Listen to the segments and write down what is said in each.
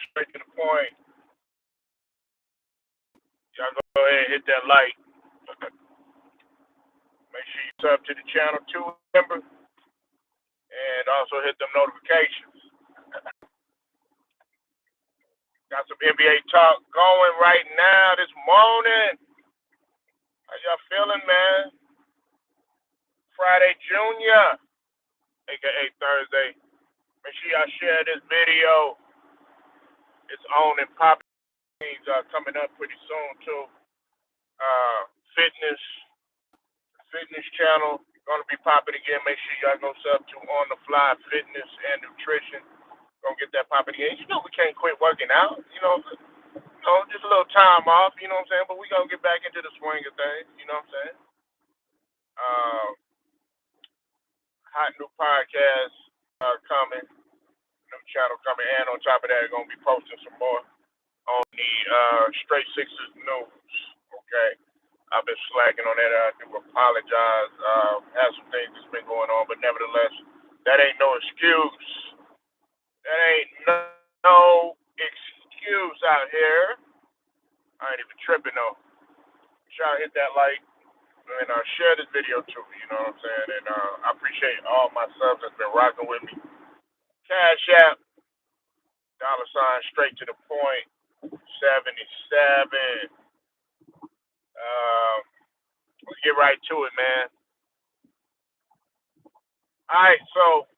straight to the point. Y'all go ahead and hit that like. Make sure you sub to the channel too, remember, and also hit them notifications. Got some NBA talk going right now this morning. How y'all feeling, man? Friday Junior, aka Thursday. Make sure y'all share this video. It's on and popping. Things are coming up pretty soon too. Uh, fitness, fitness channel gonna be popping again. Make sure y'all go sub to On the Fly Fitness and Nutrition. Gonna get that popping again. You know we can't quit working out. Just a little time off. You know what I'm saying? But we gonna get back into the swing of things. You know what I'm saying? Uh, hot new podcast coming, new channel coming, and on top of that, gonna be posting some more on the Straight Sixes news. Okay, I've been slacking on that. I do apologize. Have some things that's been going on, but nevertheless, that ain't no excuse. That ain't no excuse out here. I ain't even tripping though. Try to hit that like and share this video too. You know what I'm saying? And I appreciate all my subs that's been rocking with me. Cash App, dollar sign, straight to the point, 77. Let's get right to it, man. All right, so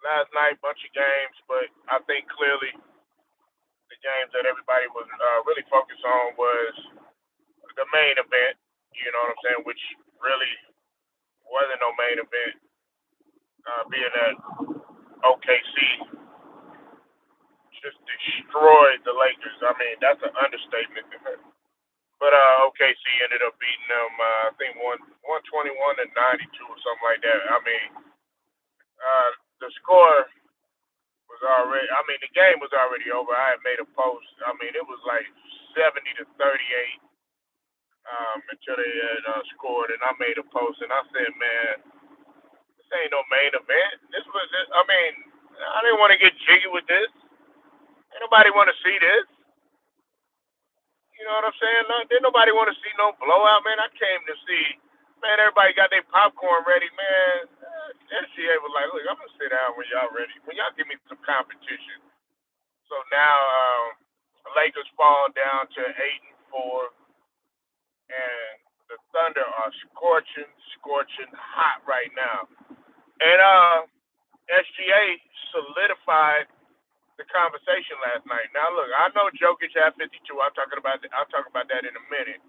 last night, bunch of games, but I think clearly the games that everybody was really focused on was the main event. You know what I'm saying? Which really wasn't no main event, being that OKC just destroyed the Lakers. I mean, that's an understatement. But OKC ended up beating them. I think 121 to 92 or something like that. I mean, the score was already. I mean, the game was already over. I had made a post. I mean, it was like 70 to 38 until they had scored, and I made a post, and I said, man, this ain't no main event. This was. I mean, I didn't want to get jiggy with this. Ain't nobody want to see this. You know what I'm saying? No, didn't nobody want to see no blowout, man. I came to see, man, everybody got their popcorn ready, man. SGA was like, look, I'm going to sit down when y'all ready. When y'all give me some competition. So now the Lakers fall down to 8-4, and the Thunder are scorching hot right now. And SGA solidified the conversation last night. Now, look, I know Jokic had 52. I'll talk about that in a minute.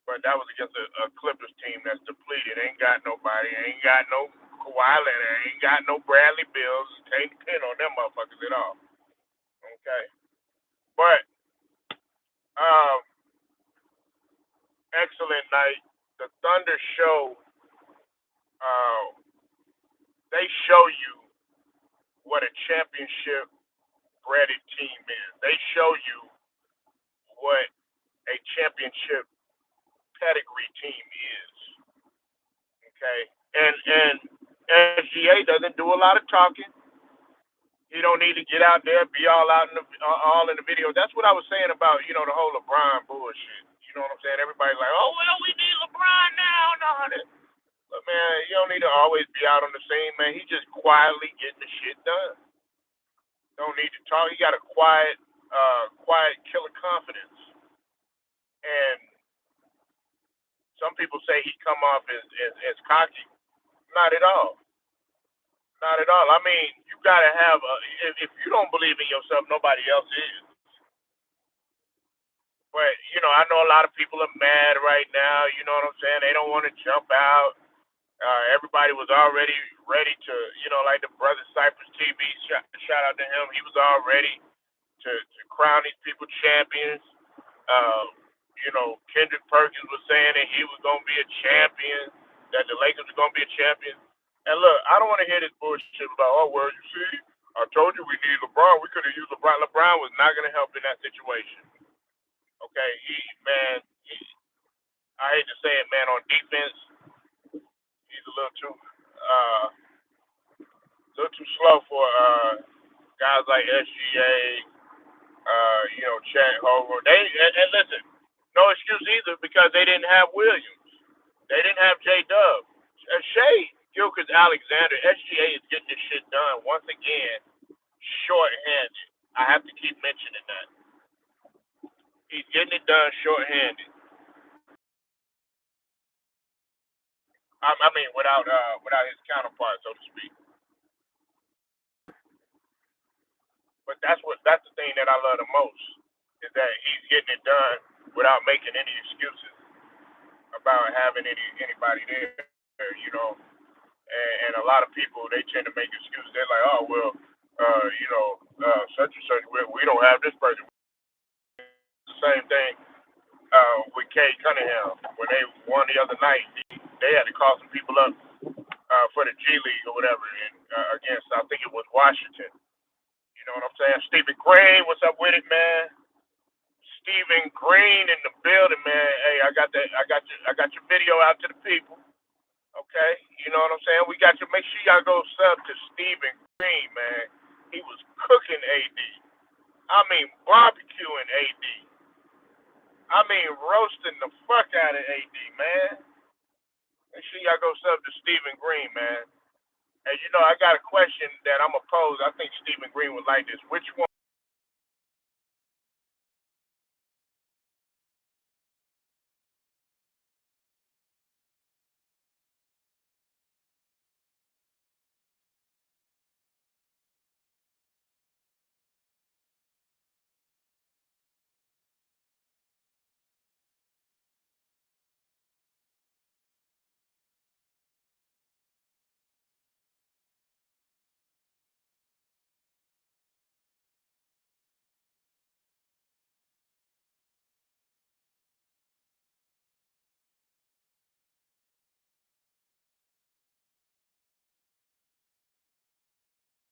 But that was against a Clippers team that's depleted. Ain't got nobody. Ain't got no Kawhi Leonard. Ain't got no Bradley Bills. Ain't pin on them motherfuckers at all. Okay. But um, excellent night. The Thunder show. Uh, they show you what a championship breaded team is. They show you what a championship pedigree team is. Okay, and SGA doesn't do a lot of talking. He don't need to get out there, be all in the video. That's what I was saying about the whole LeBron bullshit. You know what I'm saying? Everybody's like, oh well, we need LeBron now. No, but man, you don't need to always be out on the scene, man. He just quietly getting the shit done. Don't need to talk. He got a quiet killer confidence. And some people say he come off as cocky. Not at all. Not at all. I mean, you gotta have if you don't believe in yourself, nobody else is. But I know a lot of people are mad right now. You know what I'm saying? They don't want to jump out. Everybody was already ready to, like the brother Cypress TV. Shout out to him. He was all ready to crown these people champions. Uh, Kendrick Perkins was saying that he was gonna be a champion, that the Lakers were gonna be a champion. And look, I don't want to hear this bullshit about, oh well, you see, I told you we need LeBron. We could have used LeBron. LeBron was not gonna help in that situation. Okay, I hate to say it, man. On defense, he's a little too slow for guys like SGA. Chet Holmgren. And listen, no excuse either because they didn't have Williams. They didn't have J Dub. Shea Gilchrist Alexander, SGA is getting this shit done once again, short-handed. I have to keep mentioning that. He's getting it done short-handed. I mean, without his counterpart, so to speak. But that's the thing that I love the most is that he's getting it done without making any excuses about having anybody there. And a lot of people they tend to make excuses. They're like, oh well, such and such. We don't have this person. The same thing with Kay Cunningham when they won the other night. They had to call some people up for the G League or whatever, and against I think it was Washington. You know what I'm saying? Stephen Green, what's up with it, man? Stephen Green in the building, man. Hey, I got your video out to the people. Okay, you know what I'm saying? We got to make sure y'all go sub to Stephen Green, man. He was cooking AD. I mean, barbecuing AD. I mean, roasting the fuck out of AD, man. Make sure y'all go sub to Stephen Green, man. And I got a question that I'm gonna pose. I think Stephen Green would like this. Which one?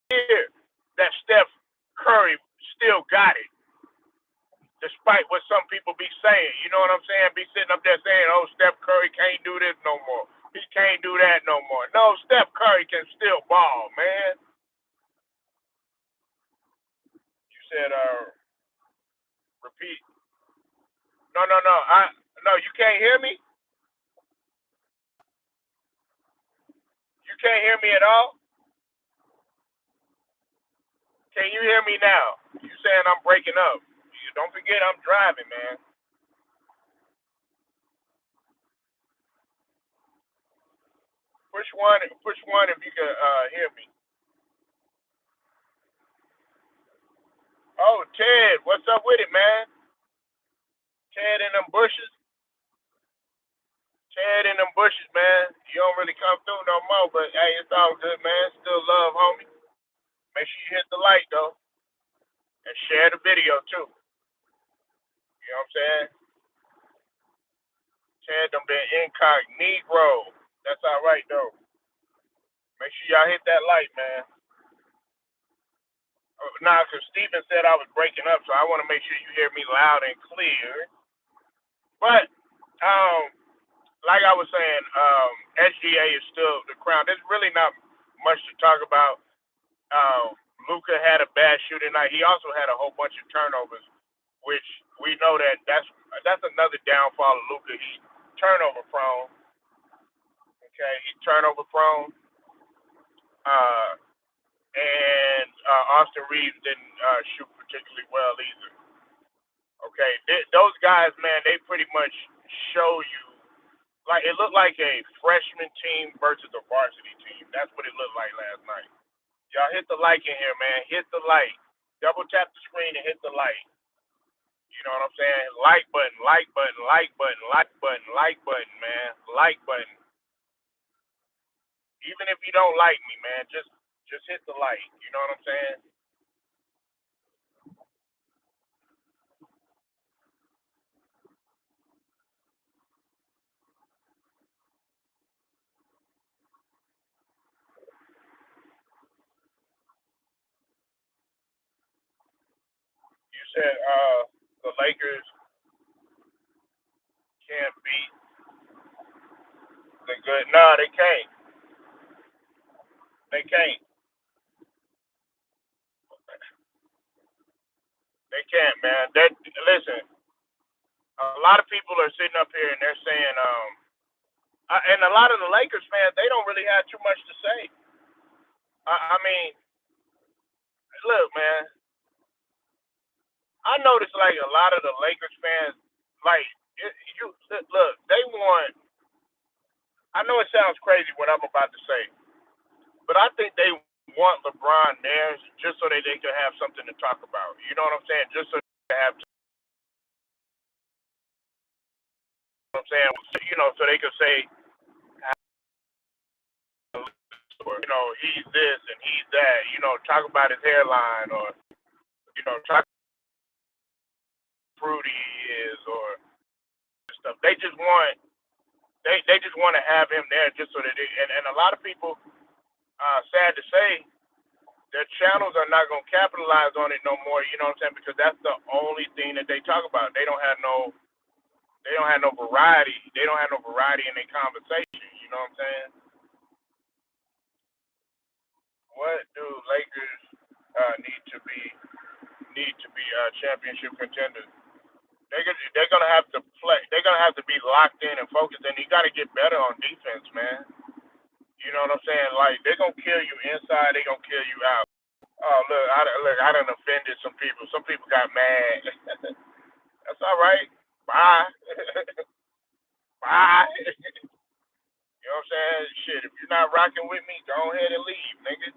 Here that Steph Curry still got it, despite what some people be saying. You know what I'm saying? Be sitting up there saying, "Oh, Steph Curry can't do this no more. He can't do that no more." No, Steph Curry can still ball, man. You said, repeat. No, no, no. No, you can't hear me. You can't hear me at all. Can you hear me now? You saying I'm breaking up? Don't forget I'm driving, man. Push one. Push one if you can hear me. Oh, Ted, what's up with it, man? Ted in them bushes. Ted in them bushes, man. You don't really come through no more, but hey, it's all good, man. Still love, homie. Make sure you hit the like though, and share the video too. You know what I'm saying? Ted done been incognito. That's all right though. Make sure y'all hit that like, man. Nah, cause Steven said I was breaking up, so I want to make sure you hear me loud and clear. But like I was saying, SGA is still the crown. There's really not much to talk about. Luka had a bad shooting night. He also had a whole bunch of turnovers, which we know that's another downfall of Luka. He's turnover prone. Okay, he's turnover prone. Uh, and Austin Reeves didn't shoot particularly well either. Okay, those guys, man, they pretty much show you like it looked like a freshman team versus a varsity team. That's what it looked like last night. Y'all hit the like in here, man. Hit the like. Double tap the screen and hit the like. You know what I'm saying? Like button, like button, like button, like button, like button, man. Like button. Even if you don't like me, man, just hit the like. You know what I'm saying? You said the Lakers can't beat the good. No, they can't. They can't. They can't, man. That listen, a lot of people are sitting up here and they're saying, and a lot of the Lakers fans, they don't really have too much to say. I mean, look, man, I noticed like a lot of the Lakers fans, like you look, they want. I know it sounds crazy what I'm about to say, but I think they want LeBron there just so that they can have something to talk about. You know what I'm saying? Just so they have, you know what I'm saying, so they can say, or, he's this and he's that. Talk about his hairline, or talk how fruity he is, or stuff. They just want to have him there just so that and a lot of people, sad to say, their channels are not gonna capitalize on it no more. You know what I'm saying? Because that's the only thing that they talk about. They don't have no variety. They don't have no variety in their conversation. You know what I'm saying? What do Lakers need to be championship contenders? They're gonna have to play. They're gonna have to be locked in and focused. And you got to get better on defense, man. You know what I'm saying? Like they're gonna kill you inside. They're gonna kill you out. Oh look, I done offended some people. Some people got mad. That's all right. Bye. Bye. You know what I'm saying? Shit, if you're not rocking with me, go ahead and leave, nigga.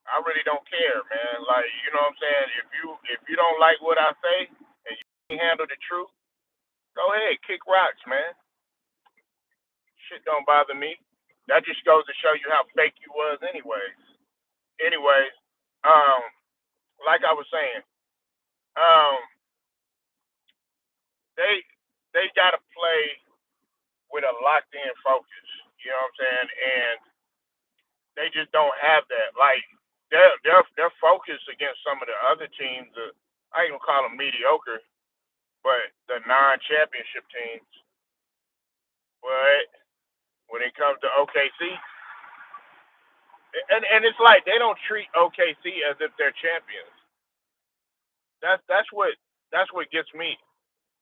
I really don't care, man. Like, you know what I'm saying? If you don't like what I say and you can handle the truth, go ahead, kick rocks, man. Shit don't bother me. That just goes to show you how fake you was anyways. Anyways, um, like I was saying, um, they they gotta play with a locked in focus. You know what I'm saying? And they just don't have that. Like their focus against some of the other teams, I ain't gonna call them mediocre, but the non-championship teams. But when it comes to OKC, and it's like they don't treat OKC as if they're champions. That's what gets me.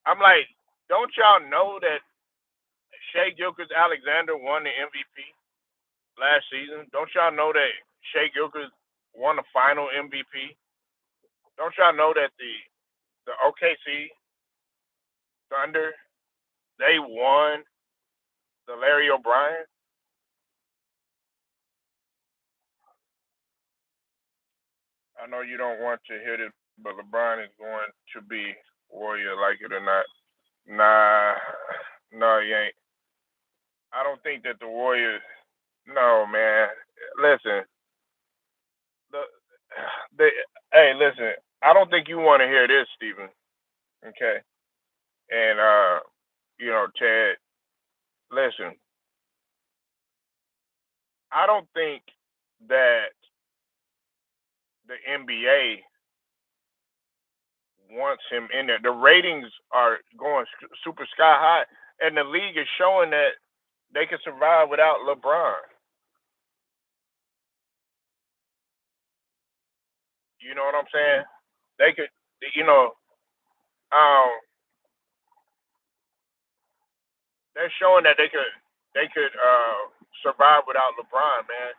I'm like, don't y'all know that Shea Gilchrist Alexander won the MVP last season? Don't y'all know that Shea Gilchrist won the final MVP? Don't y'all know that the OKC Thunder, they won the Larry O'Brien? I know you don't want to hear this, but LeBron is going to be Warrior, like it or not. Nah, no, he ain't. I don't think that the Warriors. No, man. Listen, the, they. Hey, listen. I don't think you want to hear this, Stephen. Okay, and Ted. Listen, I don't think that the NBA wants him in there. The ratings are going super sky high, and the league is showing that they can survive without LeBron. You know what I'm saying? They could, you know, um, they're showing that they could survive without LeBron, man.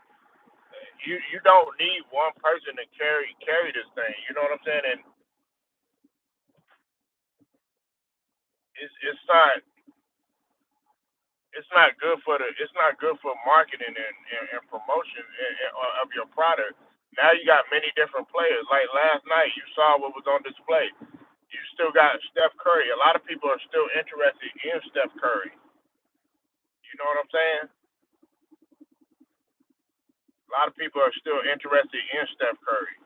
You don't need one person to carry this thing. You know what I'm saying? And it's not good for marketing and promotion of your product. Now you got many different players. Like last night, you saw what was on display. You still got Steph Curry. A lot of people are still interested in Steph Curry. You know what I'm saying? A lot of people are still interested in Steph Curry.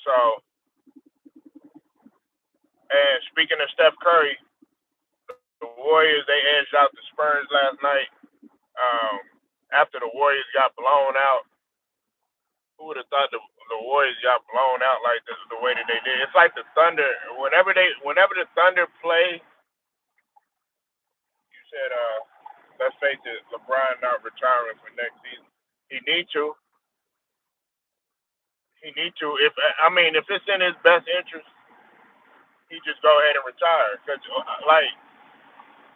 So, and speaking of Steph Curry, the Warriors they edged out the Spurs last night. Um, after the Warriors got blown out, who would have thought the Warriors got blown out like this the way that they did? It's like the Thunder. Whenever the Thunder play, you said, let's face it, LeBron not retiring for next season. He need to. He need to. If I mean, if it's in his best interest, he just go ahead and retire. Cause like,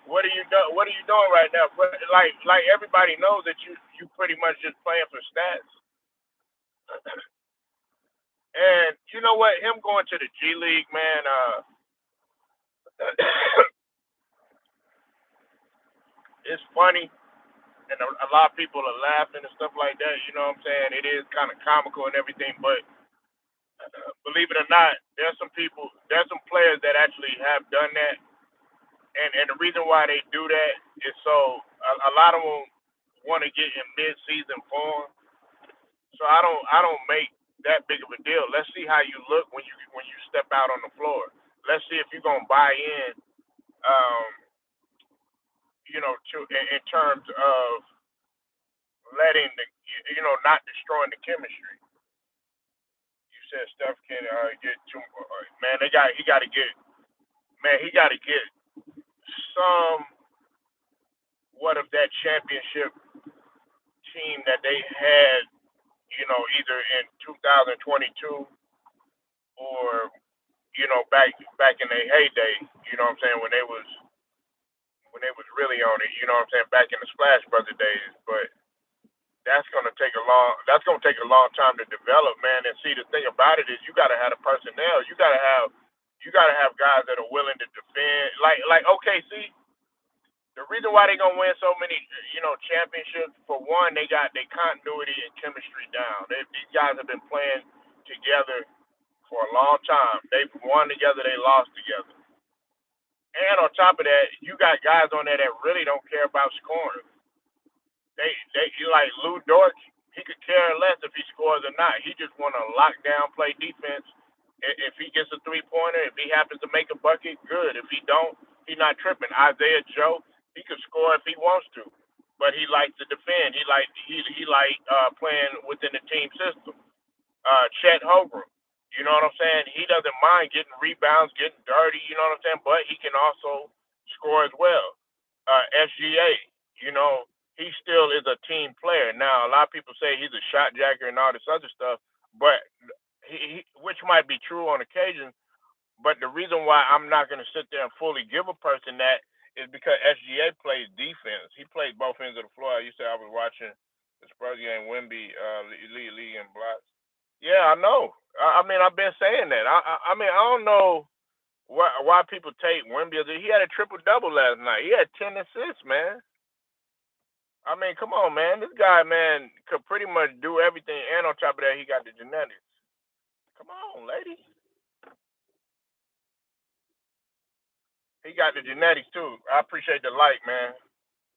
what are you do? What are you doing right now? But like everybody knows that you pretty much just playing for stats. And you know what? Him going to the G League, man. It's funny, and a lot of people are laughing and stuff like that. You know what I'm saying? It is kind of comical and everything, but believe it or not, there's some players that actually have done that, and the reason why they do that is so a lot of them want to get in mid-season form. So I don't make that big of a deal. Let's see how you look when you step out on the floor. Let's see if you're gonna buy in. Um, in terms of letting not destroying the chemistry. You said Steph can get too. Man, he got to get. Man, he got to get some what of that championship team that they had. Either in 2022 or back in their heyday. You know what I'm saying when they was really on it. You know what I'm saying back in the Splash Brother days, but that's gonna take a long time to develop, man. And see, the thing about it is you gotta have the personnel. You gotta have guys that are willing to defend. Like OKC, the reason why they gonna win so many championships, for one, they got their continuity and chemistry down. These guys have been playing together for a long time. They've won together, they lost together. And on top of that, you got guys on there that really don't care about scoring. They you like Lou Dort. He could care less if he scores or not. He just want to lock down, play defense. If he gets a 3-pointer, if he happens to make a bucket, good. If he don't, he's not tripping. Isaiah Joe, he could score if he wants to, but he likes to defend. He like playing within the team system. Chet Holmgren. You know what I'm saying? He doesn't mind getting rebounds, getting dirty. You know what I'm saying? But he can also score as well. SGA. You know, he still is a team player. Now, a lot of people say he's a shot jacker and all this other stuff, but which might be true on occasion. But the reason why I'm not going to sit there and fully give a person that is because SGA plays defense. He played both ends of the floor. You said I was watching the Spurs game, Wemby, Lee, and blocks. Yeah, I know. I mean, I've been saying that. I mean, I don't know why people take Wemby. He had a triple double last night. He had 10 assists, man. I mean, come on, man. This guy, man, could pretty much do everything, and on top of that, he got the genetics. Come on, lady. He got the genetics too. I appreciate the like, man.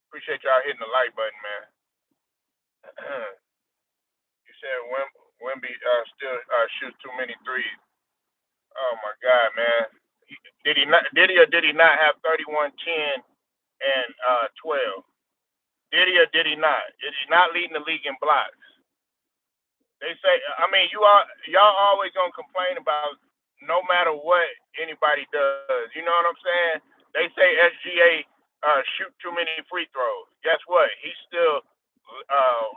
Appreciate y'all hitting the like button, man. You said Wemby still shoots too many threes. Oh my God, man. Did he not? Did he or did he not have 31, 10, and 12? Did he or did he not? Is he not leading the league in blocks? They say, I mean, y'all always gonna complain about no matter what anybody does. You know what I'm saying? They say SGA shoot too many free throws. Guess what? He still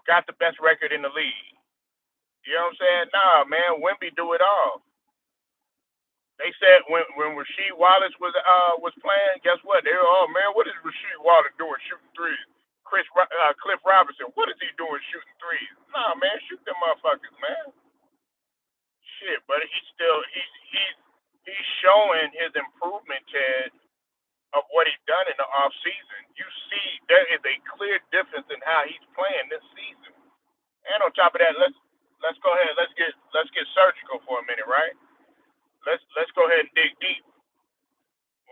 got the best record in the league. You know what I'm saying? Nah, man, Wimby do it all. They said when Rasheed Wallace was playing, guess what? They were, oh man, what is Rasheed Wallace doing shooting threes? Cliff Robinson, what is he doing shooting threes? Nah, man, shoot them motherfuckers, man. Shit, but he's showing his improvement, Ted, of what he's done in the off season. You see, there is a clear difference in how he's playing this season. And on top of that, let's go ahead. Let's get surgical for a minute, right? Let's go ahead and dig deep.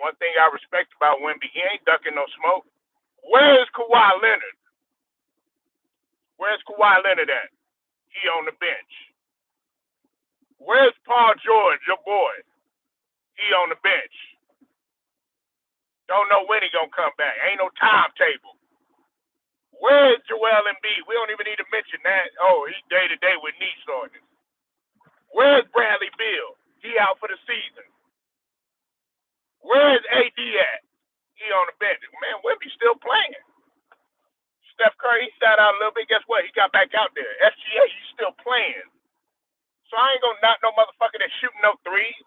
One thing I respect about Wemby, he ain't ducking no smoke. Where's Kawhi Leonard? Where's Kawhi Leonard at? He on the bench. Where's Paul George, your boy? He on the bench. Don't know when he gonna come back. Ain't no timetable. Where's Joel Embiid? We don't even need to mention that. Oh, he's day to day with knee soreness. Where's Bradley Beal? He out for the season. Where's AD at? He on the bench. Man, Wemby still playing. Steph Curry, he sat out a little bit. Guess what? He got back out there. SGA, he's still playing. So I ain't gonna knock no motherfucker that's shooting no threes.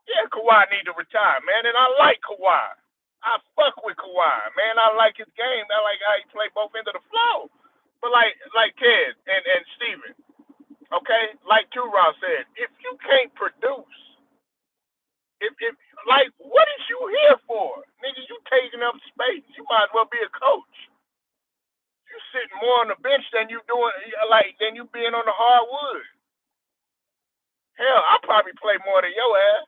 Yeah, Kawhi need to retire, man. And I like Kawhi. I fuck with Kawhi, man. I like his game. I like how he play both ends of the floor. But like Ken and Steven, okay, like Ross said, if you can't produce, if like what is you here for? Nigga, you taking up space. You might as well be a coach. You sitting more on the bench than you doing than you being on the hardwood. Hell, I probably play more than your ass.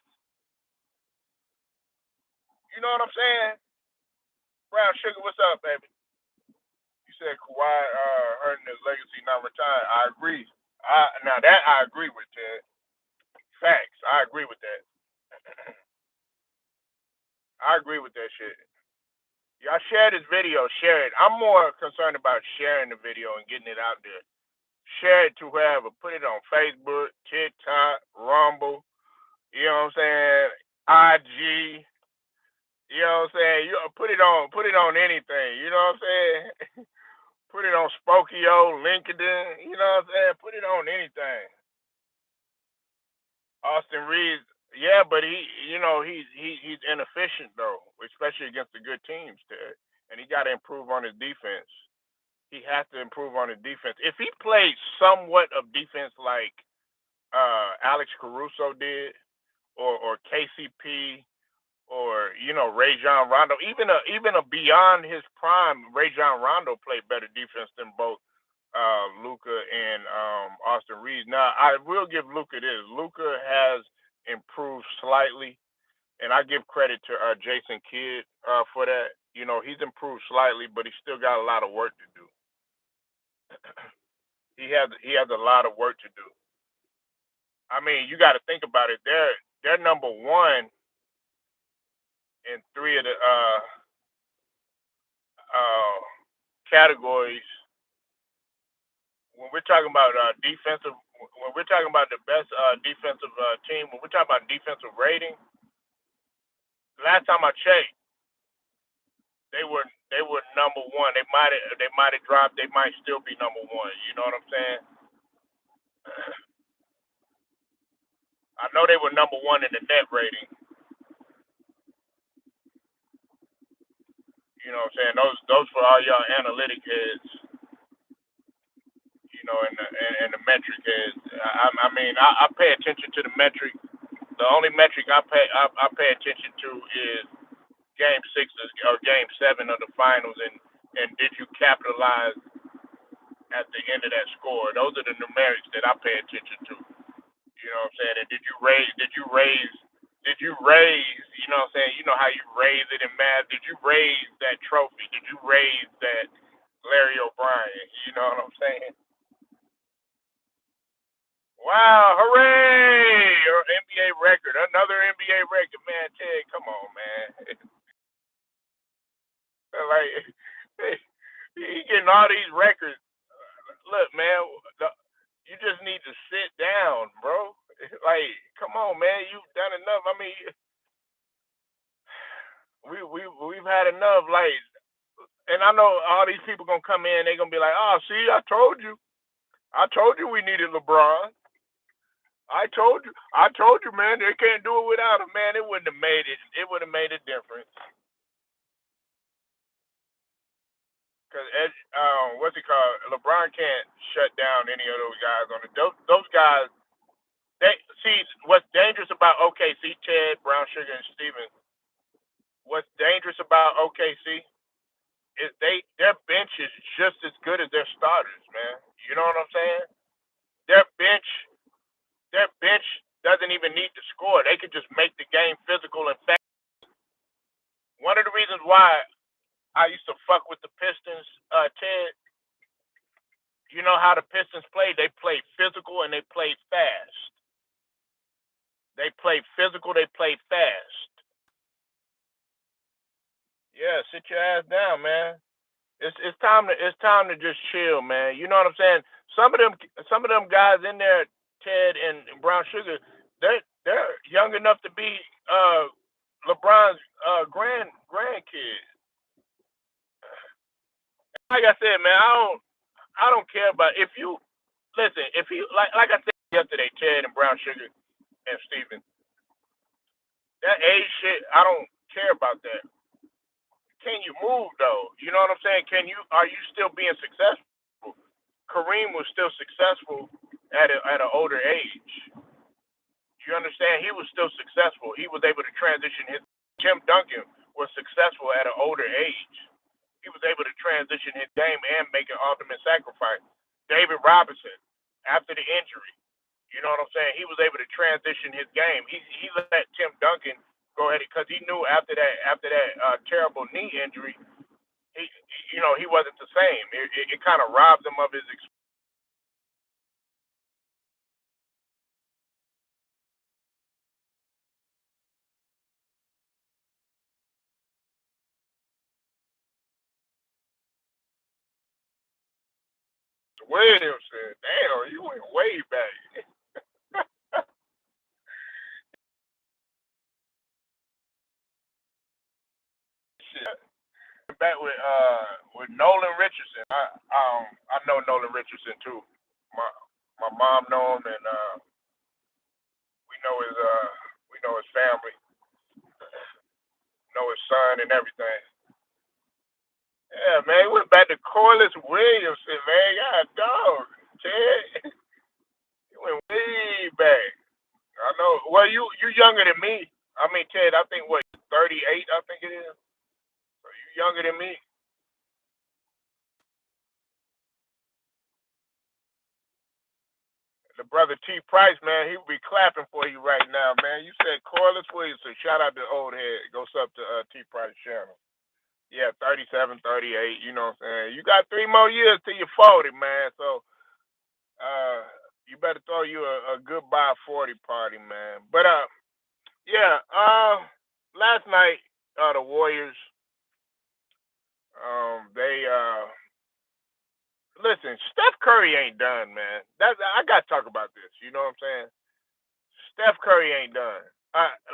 You know what I'm saying? Brown Sugar, what's up, baby? You said Kawhi hurting his legacy, not retiring. I agree. Now that I agree with, Ted. Facts. I agree with that. I agree with that shit. Y'all share this video. Share it. I'm more concerned about sharing the video and getting it out there. Share it to whoever. Put it on Facebook, TikTok, Rumble. You know what I'm saying? IG. You know what I'm saying? You put it on anything. You know what I'm saying? Put it on Spokio, LinkedIn. You know what I'm saying? Put it on anything. Austin Reeves, yeah, but he's inefficient though, especially against the good teams, Ted. And he got to improve on his defense. He has to improve on his defense. If he played somewhat of defense like Alex Caruso did, or KCP, or Rajon Rondo, even a beyond his prime, Rajon Rondo played better defense than both Luka and Austin Reeves. Now I will give Luka this. Luka has improved slightly, and I give credit to Jason Kidd for that. He's improved slightly, but he's still got a lot of work to do. He has a lot of work to do. I mean, you got to think about it. They're number one in three of the categories. When we're talking about defensive, when we're talking about the best defensive team, when we're talking about defensive rating, last time I checked, they were number one. They might have dropped. They might still be number one. You know what I'm saying? I know they were number one in the net rating. You know what I'm saying? Those for all y'all analytic heads. And the metric heads. I mean, I pay attention to the metric. The only metric I pay attention to is Game 6 or Game 7 of the finals, and did you capitalize at the end of that score? Those are the numerics that I pay attention to. You know what I'm saying? And did you raise? You know what I'm saying? You know how you raise it in math. Did you raise that trophy? Did you raise that Larry O'Brien? You know what I'm saying? Wow, hooray! Or NBA record, another NBA record. Man, Ted, come on, man. Like, he getting all these records. Look, man, you just need to sit down, bro. Like, come on, man, you've done enough. I mean, we've had enough. Like, and I know all these people gonna come in. They gonna be like, "Oh, see, I told you we needed LeBron. I told you, man, they can't do it without him, man. It wouldn't have made it. It would have made a difference." Because what's it called? LeBron can't shut down any of those guys on the those guys. They see what's dangerous about OKC, Ted, Brown Sugar, and Stevens. What's dangerous about OKC is their bench is just as good as their starters, man. You know what I'm saying? Their bench doesn't even need to score. They could just make the game physical and fast. One of the reasons why I used to fuck with the Pistons, Ted. You know how the Pistons play? They play physical and they play fast. They play physical. They play fast. Yeah, sit your ass down, man. It's time to just chill, man. You know what I'm saying? Some of them guys in there, Ted and Brown Sugar, they're young enough to be LeBron's grandkids. Like I said, man, I don't care about if you listen. If you like I said. yesterday, Ted and Brown Sugar and Steven. That age shit, I don't care about that. Can you move though? You know what I'm saying? Can you? Are you still being successful? Kareem was still successful at an older age. You understand? He was still successful. He was able to transition his. Tim Duncan was successful at an older age. He was able to transition his game and make an ultimate sacrifice. David Robinson, after the injury, you know what I'm saying? He was able to transition his game. He let Tim Duncan go ahead because he knew after that terrible knee injury, he he wasn't the same. It kind of robbed him of his Williamson. Damn, you went way back. Shit. Back with Nolan Richardson. I know Nolan Richardson too. My my mom know him and we know his family, know his son and everything. Yeah, man, we went back to Corliss Williamson, man. God dog. Ted, you went way back. I know. Well, you younger than me. I mean, Ted, I think what 38. I think it is. So you younger than me. The brother T Price, man, he would be clapping for you right now, man. You said Corliss Williamson. Shout out to old head. Goes up to T Price channel. Yeah, 37, 38. You know what I'm saying? You got 3 more years till you're 40, man. So uh, you better throw you a goodbye 40 party, man. But yeah. Last night the Warriors, they listen. Steph Curry ain't done, man. I got to talk about this. You know what I'm saying? Steph Curry ain't done.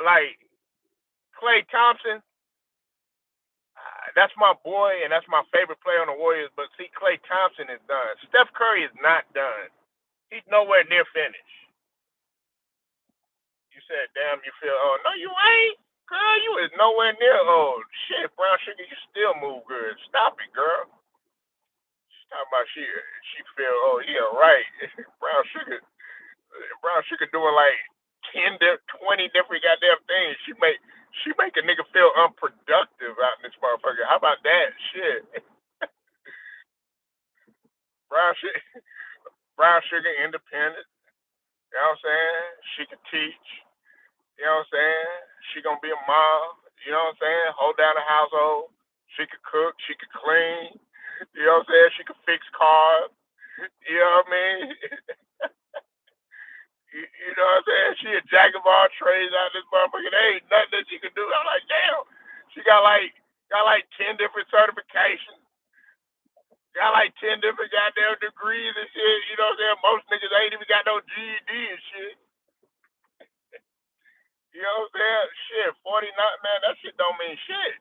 Like Clay Thompson, that's my boy and that's my favorite player on the Warriors. But see, Clay Thompson is done. Steph Curry is not done. He's nowhere near finished. You said, damn, you feel old. No, you ain't. Girl, you is nowhere near old. Shit, Brown Sugar, you still move good. Stop it, girl. She's talking about she feel, oh, yeah, right. Brown Sugar, Brown Sugar doing like 20 different goddamn things. She make a nigga feel unproductive out in this motherfucker. How about that? Shit. Brown Sugar, Brown Sugar independent. You know what I'm saying? She can teach. You know what I'm saying? She gonna be a mom. You know what I'm saying? Hold down the household. She could cook. She could clean. You know what I'm saying? She could fix cars. You know what I mean? you know what I'm saying? She a jack of all trades out of this motherfucker. There ain't nothing that she can do. I'm like, damn. She got like 10 different certifications. Got like 10 different goddamn degrees and shit. You know what I'm saying? Most niggas ain't even got no GED and shit. You know what I'm saying? Shit, 49, man, that shit don't mean shit.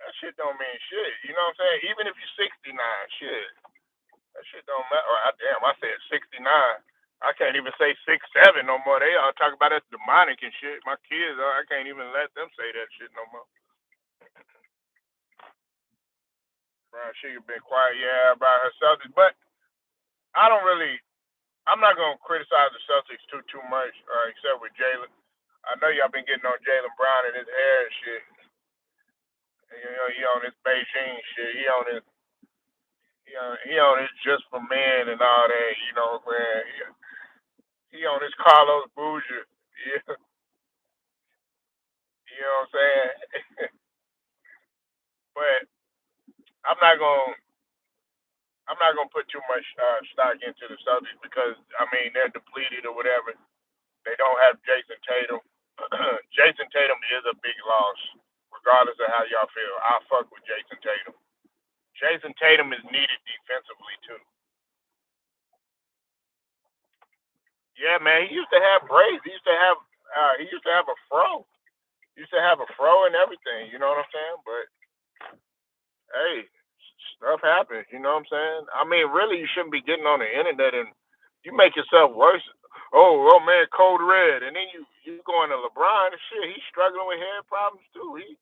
That shit don't mean shit. You know what I'm saying? Even if you're 69, shit, that shit don't matter. Damn, I said 69. I can't even say 6'7" no more. They all talk about that demonic and shit. My kids, I can't even let them say that shit no more. Right, she been quiet, yeah, about her Celtics, but I don't really. I'm not gonna criticize the Celtics too much, except with Jalen. I know y'all been getting on Jalen Brown and his hair and shit. You know, he on his Beijing shit. He on his just for men and all that. You know, man. He on his Carlos Bougie. Yeah, you know what I'm saying. But I'm not gonna I'm not gonna put too much stock into the Celtics because I mean they're depleted or whatever. They don't have Jason Tatum. Jason Tatum is a big loss, regardless of how y'all feel. I fuck with Jason Tatum. Jason Tatum is needed defensively too. Yeah, man. He used to have braids. He used to have a fro. He used to have a fro and everything. You know what I'm saying? But hey, stuff happens. You know what I'm saying? I mean, really, you shouldn't be getting on the internet and You make yourself worse. Oh man, cold red, and then you going to LeBron and shit. He's struggling with head problems too. He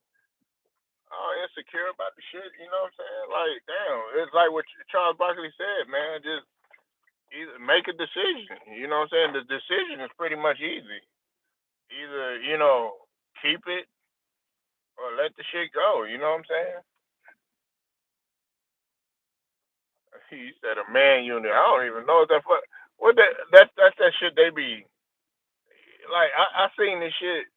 insecure about the shit. You know what I'm saying? Like, damn, it's like what Charles Barkley said, man. Just either make a decision. You know what I'm saying? The decision is pretty much easy. Either keep it or let the shit go. You know what I'm saying? He said a man unit. I don't even know what that fuck. What that's that shit they be like. I seen this shit.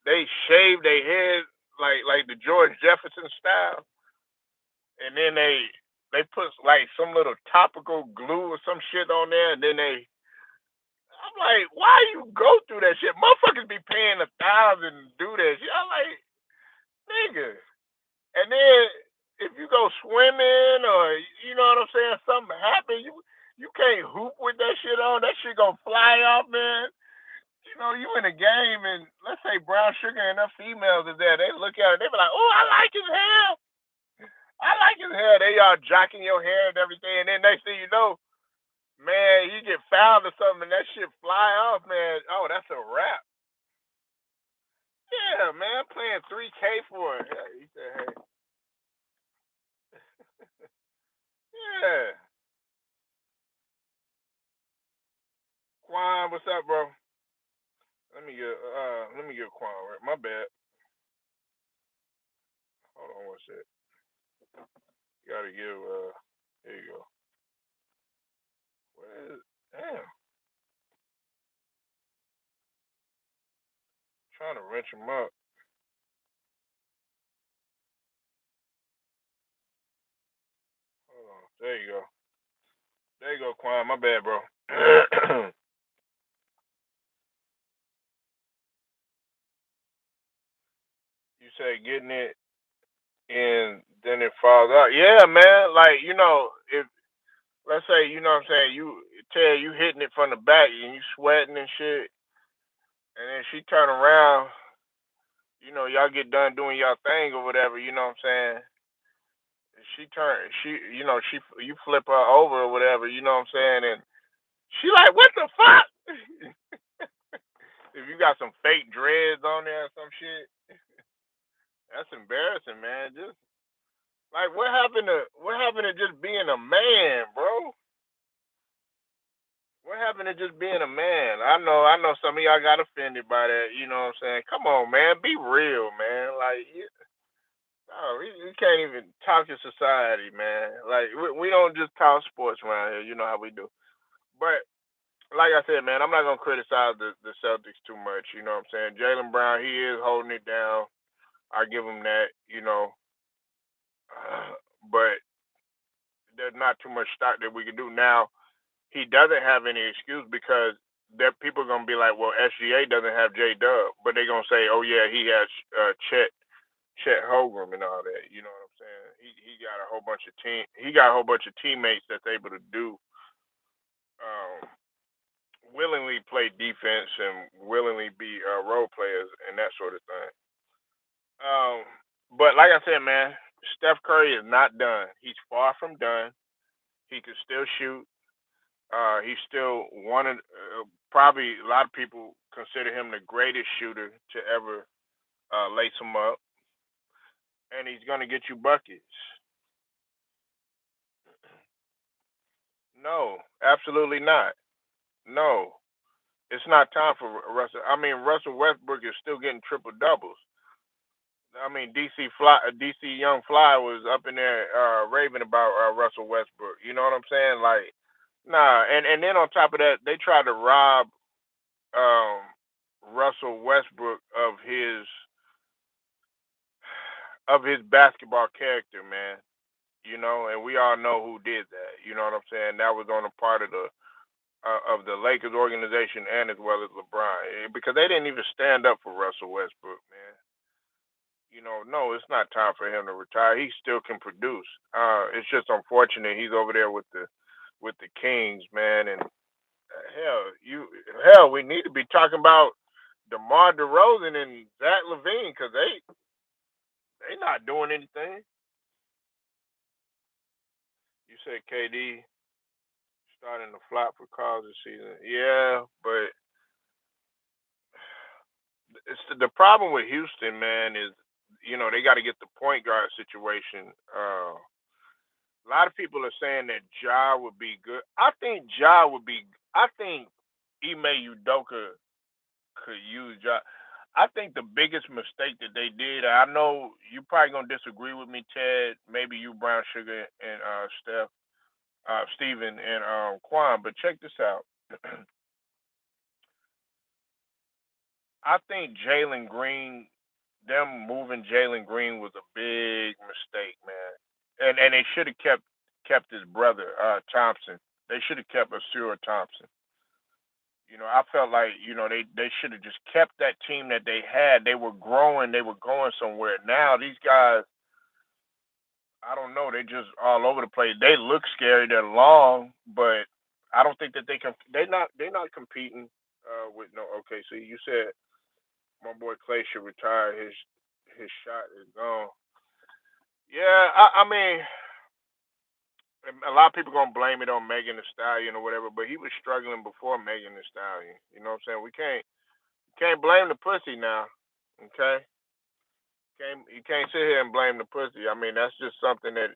They shave their head like the George Jefferson style, and then they put like some little topical glue or some shit on there, and then they. I'm like, why you go through that shit? Motherfuckers be paying 1,000 to do that shit. I'm like, nigga. And then if you go swimming or you know what I'm saying, something happen, you can't hoop with that shit on. That shit gonna fly off, man. You know, you in a game and let's say brown sugar and enough females is there. They look at it, they be like, oh, I like his hair. I like his hair. They all jocking your hair and everything. And then next thing you know, man, you get fouled or something and that shit fly off, man. Oh, that's a wrap. Yeah, man, playing 3K for it. Yeah, he said, hey, yeah. Quan, what's up, bro? Let me get Quan right. My bad. Hold on one sec. Gotta give here you go. Where is damn. Trying to wrench him up. Hold on. There you go. There you go, Quan. My bad, bro. You say getting it and then it falls out. Yeah, man. Like, if let's say, you know what I'm saying, you hitting it from the back and you sweating and shit, and then she turn around, y'all get done doing y'all thing or whatever, you know what I'm saying? You flip her over or whatever, you know what I'm saying? And she like, what the fuck? If you got some fake dreads on there or some shit, that's embarrassing, man. Just like what happened to just being a man, bro? What happened to just being a man? I know some of y'all got offended by that, you know what I'm saying? Come on, man, be real, man. Like no, we can't even talk to society, man. Like we don't just talk sports around here. You know how we do. But like I said, man, I'm not gonna criticize the Celtics too much. You know what I'm saying? Jalen Brown, he is holding it down. I give him that. But there's not too much stock that we can do now. He doesn't have any excuse because there people are gonna be like, well, SGA doesn't have J Dub, but they're gonna say, oh yeah, he has Chet Holmgren and all that. You know what I'm saying? He got a whole bunch of teammates that's able to do um, willingly play defense and willingly be role players and that sort of thing. Um, but like I said, man, Steph Curry is not done. He's far from done. He can still shoot. He's still one of probably a lot of people consider him the greatest shooter to ever lace him up, and he's gonna get you buckets. No, absolutely not. No, it's not time for Russell. I mean, Russell Westbrook is still getting triple doubles. I mean, DC Young Fly was up in there raving about Russell Westbrook. You know what I'm saying? Like, nah. And then on top of that, they tried to rob um, Russell Westbrook of his basketball character, man. And we all know who did that. You know what I'm saying? That was on the part of the Lakers organization and as well as LeBron, because they didn't even stand up for Russell Westbrook, man. No, it's not time for him to retire. He still can produce. It's just unfortunate he's over there with the Kings, man. And we need to be talking about DeMar DeRozan and Zach LaVine because they not doing anything. You said KD starting to flop for calls this season. Yeah, but it's the problem with Houston, man, is they got to get the point guard situation. A lot of people are saying that Ja would be good. I think Ja would be. I think Ime Udoka could use Ja. I think the biggest mistake that they did. I know you probably gonna disagree with me, Ted. Maybe you, Brown Sugar, and Steph, Steven, and Quan. But check this out. I think Jalen Green, them moving Jalen Green was a big mistake, man. And they should have kept his brother Thompson. They should have kept Asura Thompson. I felt like they should have just kept that team that they had. They were growing. They were going somewhere. Now these guys, I don't know. They just all over the place. They look scary. They're long, but I don't think that they can. They're not competing with no OKC. You said my boy Clay should retire. His shot is gone. Yeah, I mean, a lot of people gonna blame it on Megan Thee Stallion or whatever, but he was struggling before Megan Thee Stallion. You know what I'm saying? We can't blame the pussy now. Okay, you can't sit here and blame the pussy. I mean, that's just something that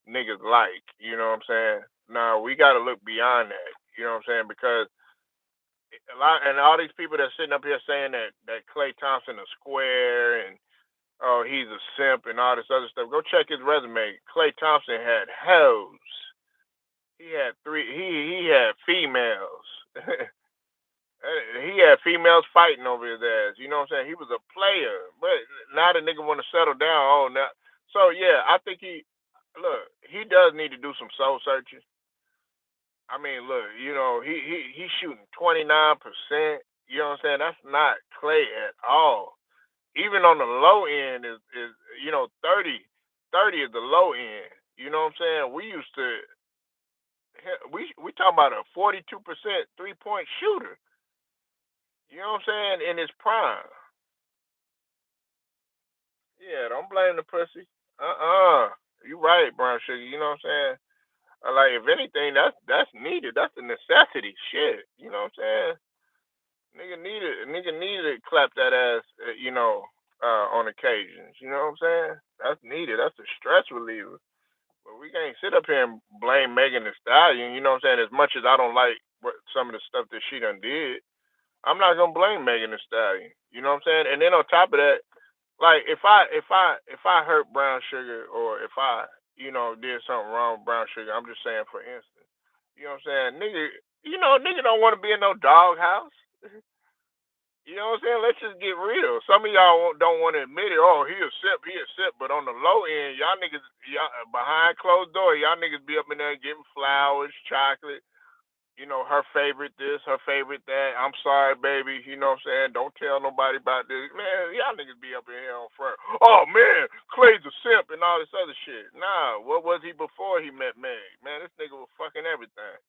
niggas like. You know what I'm saying? Now we got to look beyond that. You know what I'm saying? Because a lot and all these people that's sitting up here saying that Klay Thompson is square and oh he's a simp and all this other stuff. Go check his resume. Klay Thompson had hoes. He had three. He had females. He had females fighting over his ass. You know what I'm saying? He was a player, but now the nigga want to settle down. Oh, now. So yeah, I think he does need to do some soul searching. I mean, look, he's shooting 29%. You know what I'm saying? That's not Clay at all. Even on the low end is 30 is the low end. You know what I'm saying? We talking about a 42% 3-point shooter. You know what I'm saying? In his prime. Yeah, don't blame the pussy. You right, Brown Sugar. You know what I'm saying? Like if anything, that's needed. That's a necessity. Shit. You know what I'm saying? Nigga needed to clap that ass. On occasions. You know what I'm saying? That's needed. That's a stress reliever. But we can't sit up here and blame Megan Thee Stallion. You know what I'm saying? As much as I don't like some of the stuff that she done did, I'm not gonna blame Megan Thee Stallion. You know what I'm saying? And then on top of that, like if I hurt Brown Sugar or if I did something wrong with Brown Sugar, I'm just saying for instance, you know what I'm saying, nigga, nigga don't want to be in no doghouse. You know what I'm saying? Let's just get real. Some of y'all don't want to admit it. Oh, he a sip. But on the low end, y'all niggas, y'all behind closed door, y'all niggas be up in there getting flowers, chocolate, her favorite this, her favorite that. I'm sorry, baby. You know what I'm saying? Don't tell nobody about this. Man, y'all niggas be up in here on front. Oh, man, Clay's a simp and all this other shit. Nah, what was he before he met Meg? Man, this nigga was fucking everything.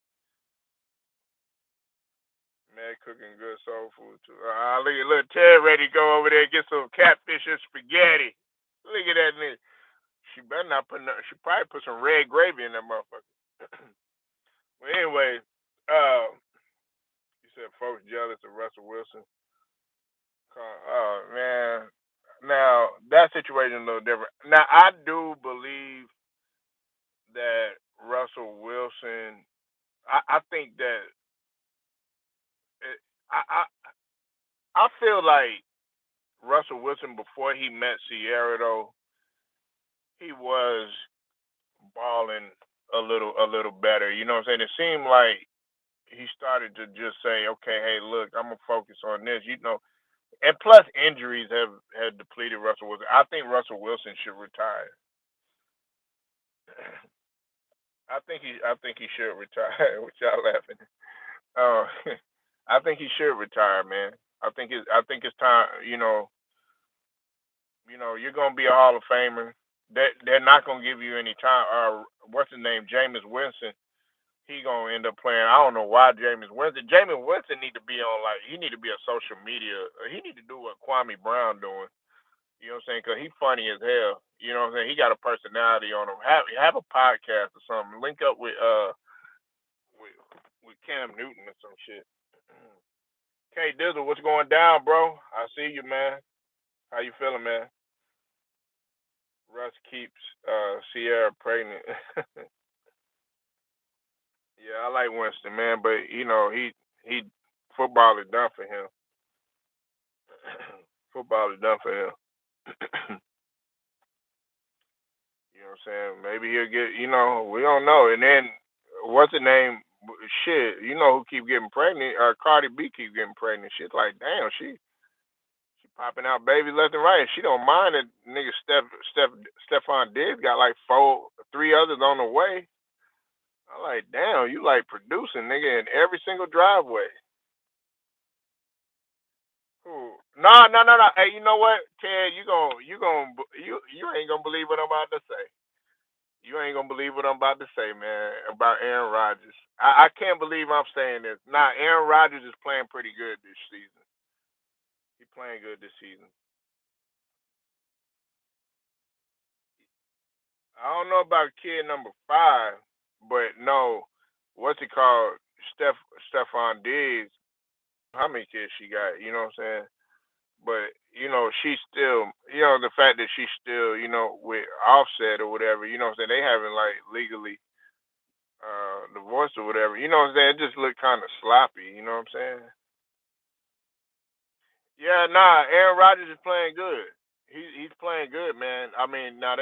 Man, cooking good soul food, too. Look at little Ted ready to go over there and get some catfish and spaghetti. Look at that nigga. She better not she probably put some red gravy in that motherfucker. Well, anyway, you said folks jealous of Russell Wilson. Oh man. Now that situation is a little different. Now I do believe that Russell Wilson. I think that it, I feel like Russell Wilson before he met Sierra though he was balling a little better. You know what I'm saying? It seemed like he started to just say, okay, hey, look, I'm gonna focus on this. And plus injuries have depleted Russell Wilson. I think Russell Wilson should retire. I think he should retire. What y'all laughing? Uh, I think he should retire, man. I think it's time. You're gonna be a Hall of Famer. They're not gonna give you any time. What's his name? Jameis Winston. He gonna end up playing. I don't know why Jameis Winston. Jameis Winston need to be on he need to be a social media. He need to do what Kwame Brown doing. You know what I'm saying? Cause he funny as hell. You know what I'm saying? He got a personality on him. Have a podcast or something. Link up with Cam Newton or some shit. K Dizzle, what's going down, bro? I see you, man. How you feeling, man? Russ keeps Sierra pregnant. Yeah, I like Winston, man, but he football is done for him. Football is done for him. You know what I'm saying? Maybe he'll get. We don't know. And then what's the name? Shit, you know who keep getting pregnant? Cardi B keep getting pregnant. Shit, like damn, she popping out babies left and right. She don't mind that nigga Stephon Diggs got like three others on the way. I like, damn, you like producing, nigga, in every single driveway. Ooh. No, no, no, no. Hey, you know what, Ted? You ain't gonna believe what I'm about to say. You ain't gonna believe what I'm about to say, man, about Aaron Rodgers. I can't believe I'm saying this. Nah, Aaron Rodgers is playing pretty good this season. He's playing good this season. I don't know about kid number 5, but no, what's it called? Stephon Diggs. How many kids she got? You know what I'm saying? But she's still, the fact that she's still, with Offset or whatever. You know what I'm saying? They haven't like legally divorced or whatever. You know what I'm saying? It just looked kind of sloppy. You know what I'm saying? Yeah, nah. Aaron Rodgers is playing good. He's playing good, man. I mean, now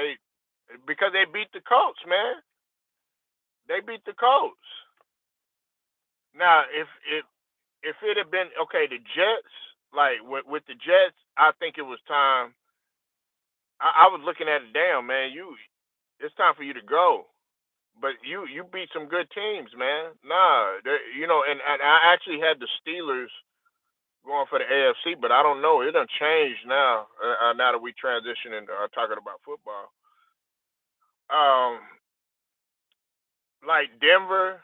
because they beat the Colts, man. They beat the Colts. Now, if it had been okay, the Jets, like with the Jets, I think it was time. I was looking at it. Damn, man, it's time for you to go. But you beat some good teams, man. Nah, and I actually had the Steelers going for the AFC, but I don't know. It done changed now. Now that we transition and talking about football, um, like Denver,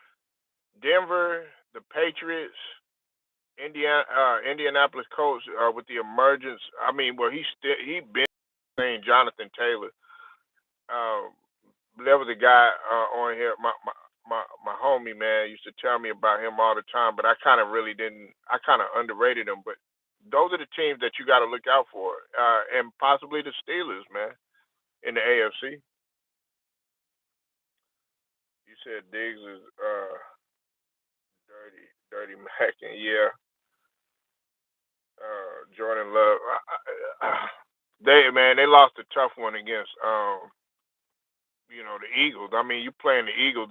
the Patriots, Indianapolis Colts with the emergence. I mean, well, he been saying Jonathan Taylor. Um, there was a guy on here, my homie man used to tell me about him all the time, but I kind of really didn't. I kind of underrated him. But those are the teams that you got to look out for, and possibly the Steelers, man, in the AFC. You said Diggs is dirty Mac, and yeah, Jordan Love. They lost a tough one against the Eagles. I mean, you playing the Eagles.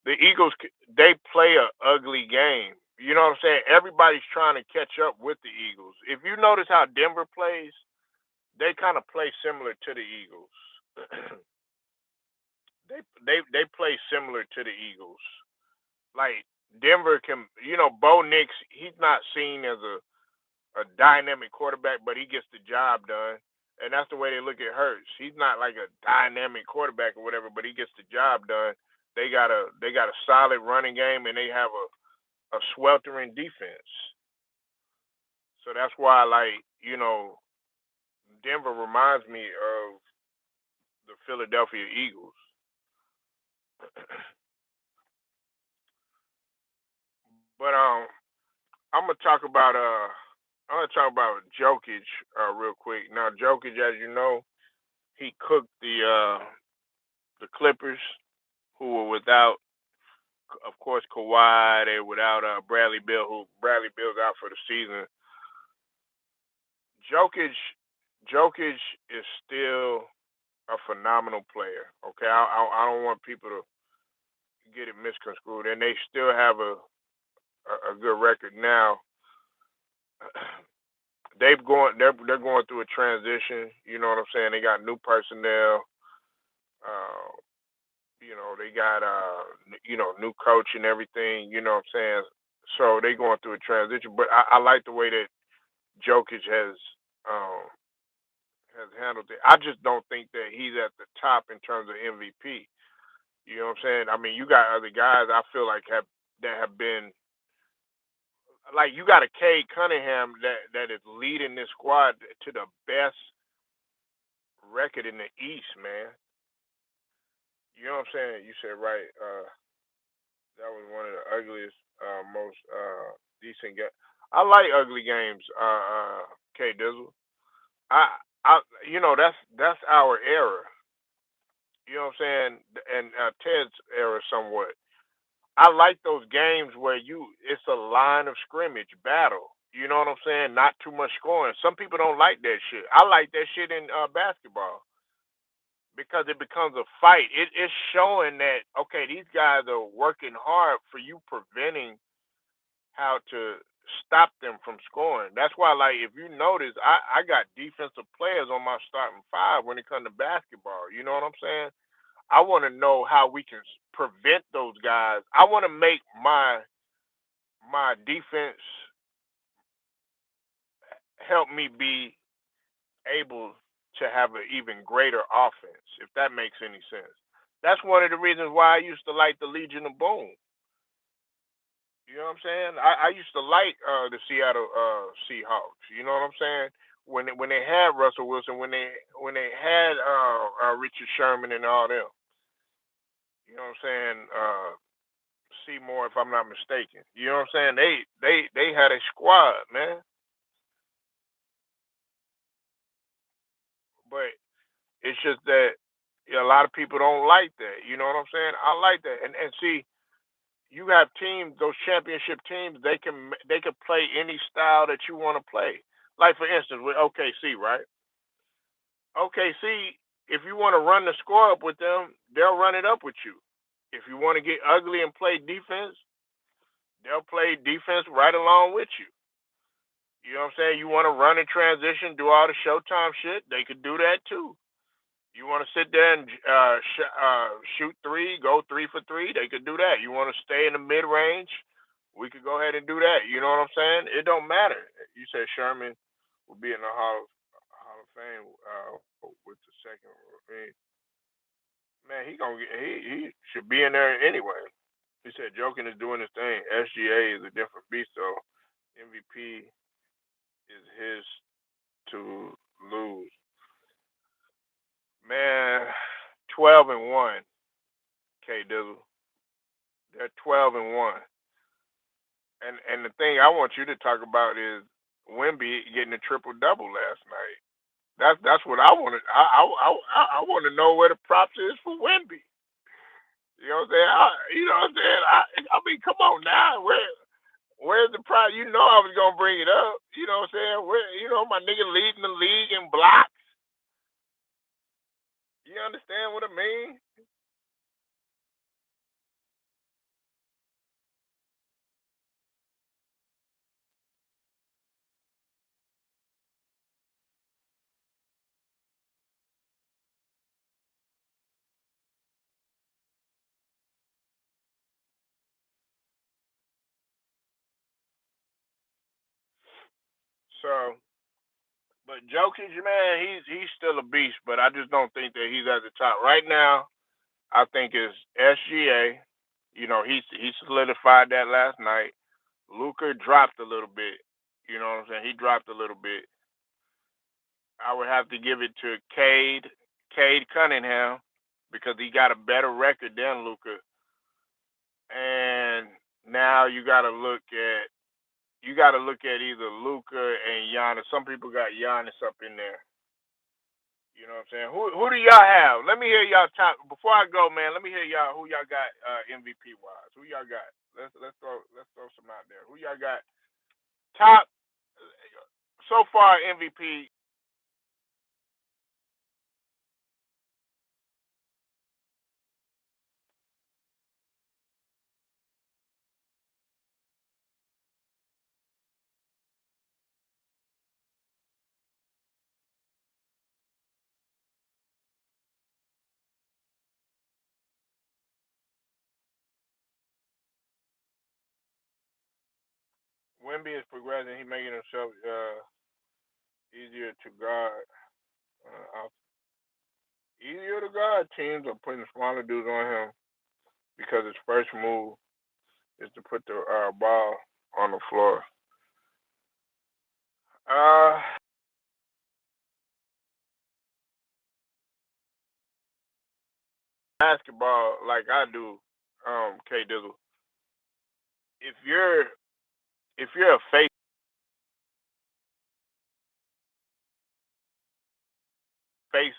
The Eagles, they play a ugly game. You know what I'm saying? Everybody's trying to catch up with the Eagles. If you notice how Denver plays, they kind of play similar to the Eagles. they play similar to the Eagles. Like Denver can, Bo Nix, he's not seen as a dynamic quarterback, but he gets the job done. And that's the way they look at Hurts. He's not like a dynamic quarterback or whatever, but he gets the job done. They got a solid running game, and they have a sweltering defense. So that's why, like, Denver reminds me of the Philadelphia Eagles. But I'm gonna talk about Jokic real quick. Now Jokic, as you know, he cooked the Clippers, who were without, of course, Kawhi. They were without Bradley Beal, who Bradley Beal's out for the season. Jokic, Jokic is still a phenomenal player. Okay, I don't want people to get it misconstrued, and they still have a good record now. They're going through a transition. You know what I'm saying? They got new personnel. Uh, they got new coach and everything. You know what I'm saying? So they going through a transition. But I like the way that Jokic um, has handled it. I just don't think that he's at the top in terms of MVP. You know what I'm saying? I mean, you got other guys I feel like have been like, you got a Cade Cunningham that is leading this squad to the best record in the East, man. You know what I'm saying? You said right. That was one of the ugliest, most decent games. I like ugly games, K Dizzle. I, I, that's our era. You know what I'm saying? And Ted's era somewhat. I like those games where it's a line of scrimmage battle. You know what I'm saying? Not too much scoring. Some people don't like that shit. I like that shit in basketball because it becomes a fight. It's showing that okay, these guys are working hard for you, preventing how to stop them from scoring. That's why, like, if you notice, I got defensive players on my starting five when it comes to basketball. You know what I'm saying? I want to know how we can prevent those guys. I want to make my defense help me be able to have an even greater offense, if that makes any sense. That's one of the reasons why I used to like the Legion of Boom. You know what I'm saying? I used to like the Seattle Seahawks. You know what I'm saying? When they had Russell Wilson, when they had Richard Sherman and all them. You know what I'm saying? Seymour, if I'm not mistaken. You know what I'm saying? They had a squad, man. But it's just that a lot of people don't like that. You know what I'm saying? I like that. And see, you have teams, those championship teams, they can play any style that you want to play. Like for instance, with OKC, right? OKC, if you want to run the score up with them, they'll run it up with you. If you want to get ugly and play defense, they'll play defense right along with you. You know what I'm saying? You want to run in transition, do all the Showtime shit, they could do that too. You want to sit there and shoot three, go 3 for 3, they could do that. You want to stay in the mid range, we could go ahead and do that. You know what I'm saying? It don't matter. You said Sherman will be in the Hall of Fame with the second. Man, he should be in there anyway. He said joking is doing his thing. SGA is a different beast, though. MVP is his to lose. Man, 12-1. K Dizzle. They're 12-1. And the thing I want you to talk about is Wemby getting a triple double last night. That's what I want to. I want to know where the props is for Wemby. You know what I'm saying? You know what I'm saying? I mean, come on now. Where's the prop? You know I was gonna bring it up. You know what I'm saying? My nigga leading the league in blocks. You understand what I mean? So, but Jokic, man, he's still a beast, but I just don't think that he's at the top right now. I think it's SGA. He solidified that last night. Luca dropped a little bit. You know what I'm saying? He dropped a little bit. I would have to give it to Cade Cunningham, because he got a better record than Luca. And now you got to look at either Luca and Giannis. Some people got Giannis up in there. You know what I'm saying? Who do y'all have? Let me hear y'all top. Before I go, man, let me hear y'all who y'all got MVP wise. Who y'all got? Let's throw some out there. Who y'all got top so far MVP? Wemby is progressing. He making himself easier to guard. Easier to guard. Teams are putting smaller dudes on him because his first move is to put the ball on the floor. Uh, Basketball like I do, K Dizzle. if you're a face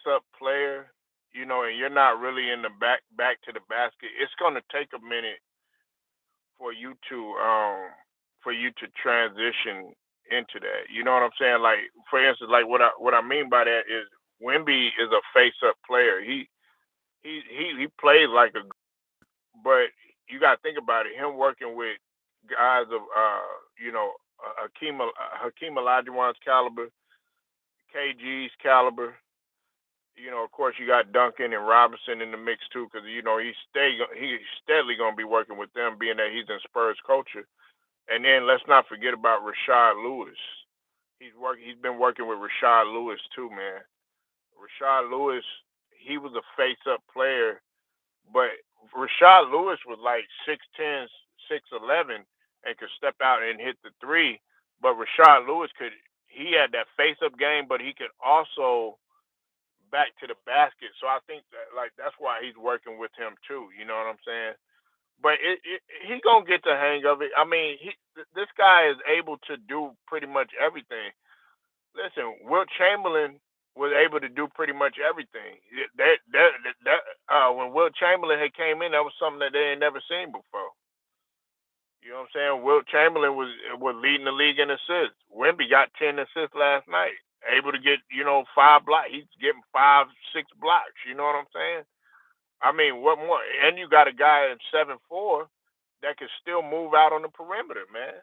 up player, and you're not really in the back to the basket, it's gonna take a minute for you to transition into that. You know what I'm saying? Like for instance, like what I mean by that is Wemby is a face up player. He plays like a, but you got to think about it. Him working with guys of Hakeem Olajuwon's caliber, KG's caliber. Of course, you got Duncan and Robinson in the mix too, because he's steadily gonna be working with them, being that he's in Spurs culture. And then let's not forget about Rashard Lewis. He's been working with Rashard Lewis too, man. Rashard Lewis, he was a face up player, but Rashard Lewis was like 6'10", 6'11", and could step out and hit the three. But Rashard Lewis he had that face up game, but he could also back to the basket. So I think that like that's why he's working with him too. You know what I'm saying? But he gonna get the hang of it. I mean, this guy is able to do pretty much everything. Listen, Wilt Chamberlain was able to do pretty much everything. When Wilt Chamberlain had came in, that was something that they ain't never seen before. You know what I'm saying? Wilt Chamberlain was leading the league in assists. Wemby got 10 assists last night. Able to get 5 blocks. He's getting 5, 6 blocks. You know what I'm saying? I mean, what more? And you got a guy at 7'4" that can still move out on the perimeter, man.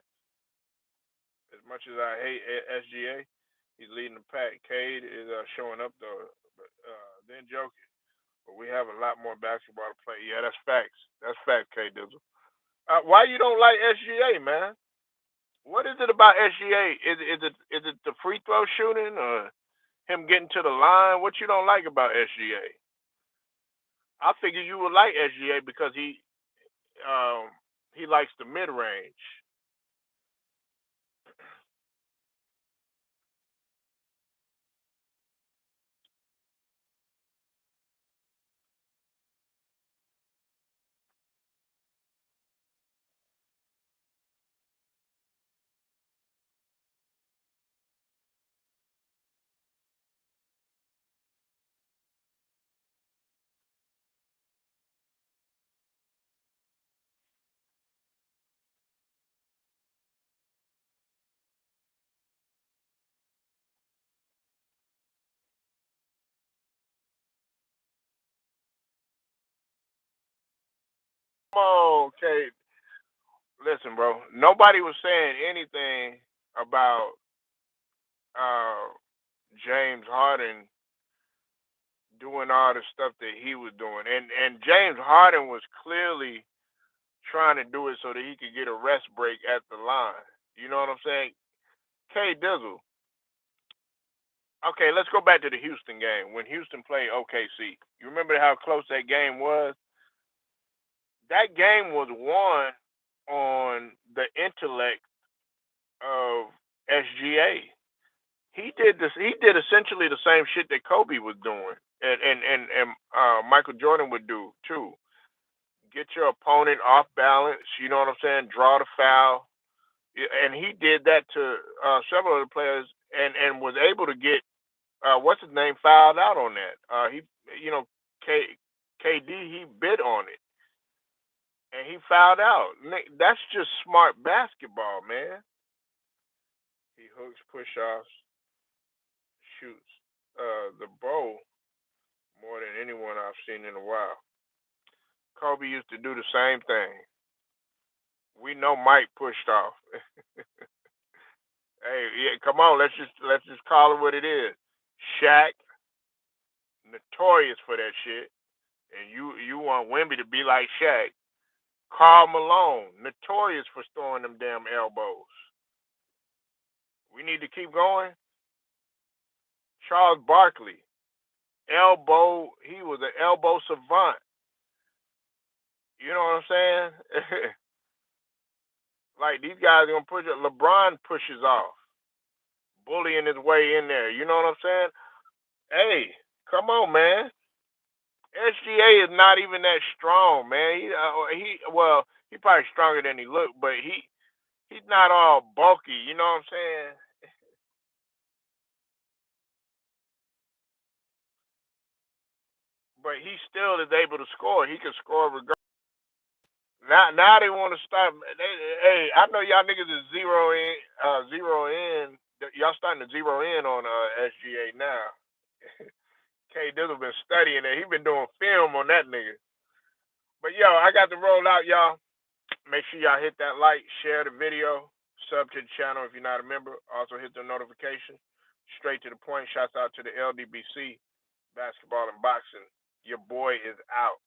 As much as I hate SGA, he's leading the pack. Cade is showing up though, but then joking. But we have a lot more basketball to play. Yeah, that's facts. That's facts, K Dizzle. Why you don't like SGA, man? What is it about SGA? Is it the free throw shooting or him getting to the line? What you don't like about SGA? I figured you would like SGA because he likes the mid range. Come on, Kate. Listen, bro. Nobody was saying anything about uh, James Harden doing all the stuff that he was doing, and James Harden was clearly trying to do it so that he could get a rest break at the line. You know what I'm saying? K Dizzle. Okay, let's go back to the Houston game when Houston played OKC. You remember how close that game was? That game was won on the intellect of SGA. He did this. He did essentially the same shit that Kobe was doing, and Michael Jordan would do too. Get your opponent off balance. You know what I'm saying? Draw the foul, and he did that to several of the players, and was able to get what's his name fouled out on that. He, you know, K, KD he bid on it, and he fouled out. That's just smart basketball, man. He hooks, push offs, shoots the bow more than anyone I've seen in a while. Kobe used to do the same thing. We know Mike pushed off. Hey, yeah, come on, let's just call it what it is. Shaq, notorious for that shit, and you want Wemby to be like Shaq. Karl Malone, notorious for throwing them damn elbows. We need to keep going. Charles Barkley, elbow. He was an elbow savant. You know what I'm saying? Like these guys are gonna push it. LeBron pushes off, bullying his way in there. You know what I'm saying? Hey, come on, man. SGA is not even that strong, man. He well, He probably stronger than he look, but he's not all bulky. You know what I'm saying? But he still is able to score. He can score regardless. Now they want to start. Hey, I know y'all niggas is zero in. Y'all starting to zero in on SGA now. K Dizzle been studying it. He been doing film on that nigga. But yo, I got to roll out, y'all. Make sure y'all hit that like, share the video, sub to the channel if you're not a member. Also hit the notification. Straight to the point. Shouts out to the LDBC, basketball and boxing. Your boy is out.